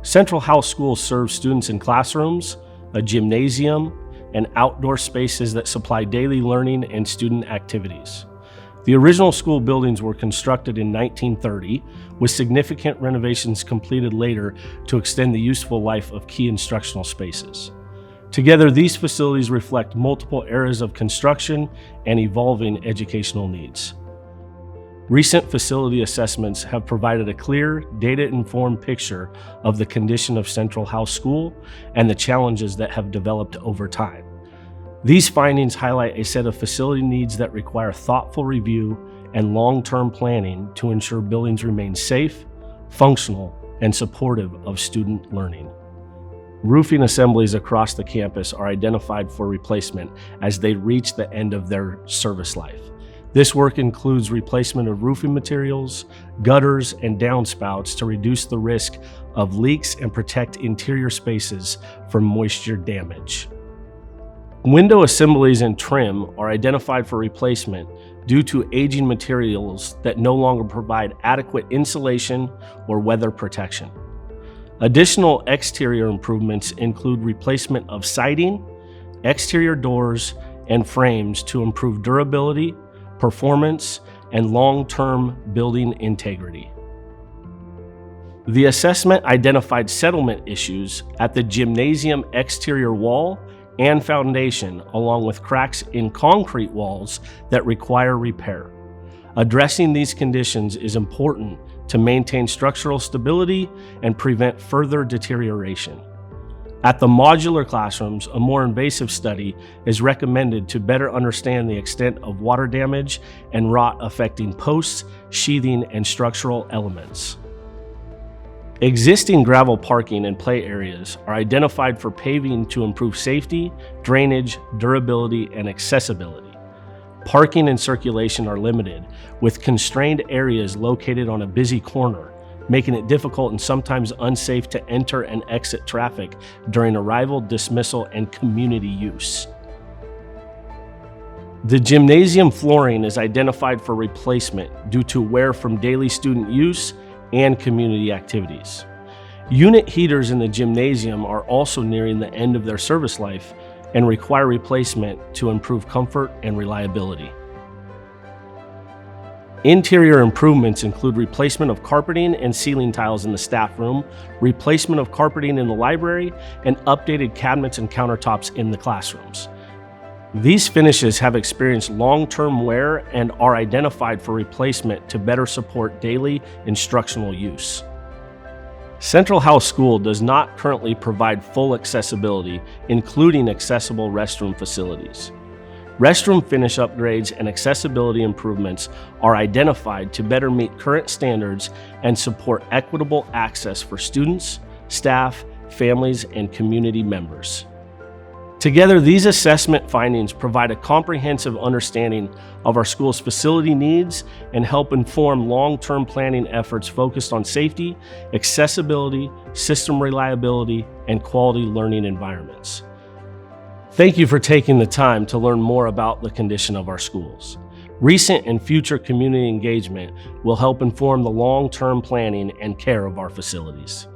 Central Howell School serves students in classrooms, a gymnasium, and outdoor spaces that supply daily learning and student activities. The original school buildings were constructed in 1930, with significant renovations completed later to extend the useful life of key instructional spaces. Together, these facilities reflect multiple eras of construction and evolving educational needs. Recent facility assessments have provided a clear, data-informed picture of the condition of Central Howell School and the challenges that have developed over time. These findings highlight a set of facility needs that require thoughtful review and long-term planning to ensure buildings remain safe, functional, and supportive of student learning. Roofing assemblies across the campus are identified for replacement as they reach the end of their service life. This work includes replacement of roofing materials, gutters, and downspouts to reduce the risk of leaks and protect interior spaces from moisture damage. Window assemblies and trim are identified for replacement due to aging materials that no longer provide adequate insulation or weather protection. Additional exterior improvements include replacement of siding, exterior doors, and frames to improve durability, performance, and long-term building integrity. The assessment identified settlement issues at the gymnasium exterior wall and foundation, along with cracks in concrete walls that require repair. Addressing these conditions is important to maintain structural stability and prevent further deterioration. At the modular classrooms, a more invasive study is recommended to better understand the extent of water damage and rot affecting posts, sheathing, and structural elements. Existing gravel parking and play areas are identified for paving to improve safety, drainage, durability, and accessibility. Parking and circulation are limited, with constrained areas located on a busy corner, making it difficult and sometimes unsafe to enter and exit traffic during arrival, dismissal, and community use. The gymnasium flooring is identified for replacement due to wear from daily student use and community activities. Unit heaters in the gymnasium are also nearing the end of their service life and require replacement to improve comfort and reliability. Interior improvements include replacement of carpeting and ceiling tiles in the staff room, replacement of carpeting in the library, and updated cabinets and countertops in the classrooms. These finishes have experienced long-term wear and are identified for replacement to better support daily instructional use. Central Howell School does not currently provide full accessibility, including accessible restroom facilities. Restroom finish upgrades and accessibility improvements are identified to better meet current standards and support equitable access for students, staff, families, and community members. Together, these assessment findings provide a comprehensive understanding of our school's facility needs and help inform long-term planning efforts focused on safety, accessibility, system reliability, and quality learning environments. Thank you for taking the time to learn more about the condition of our schools. Recent and future community engagement will help inform the long-term planning and care of our facilities.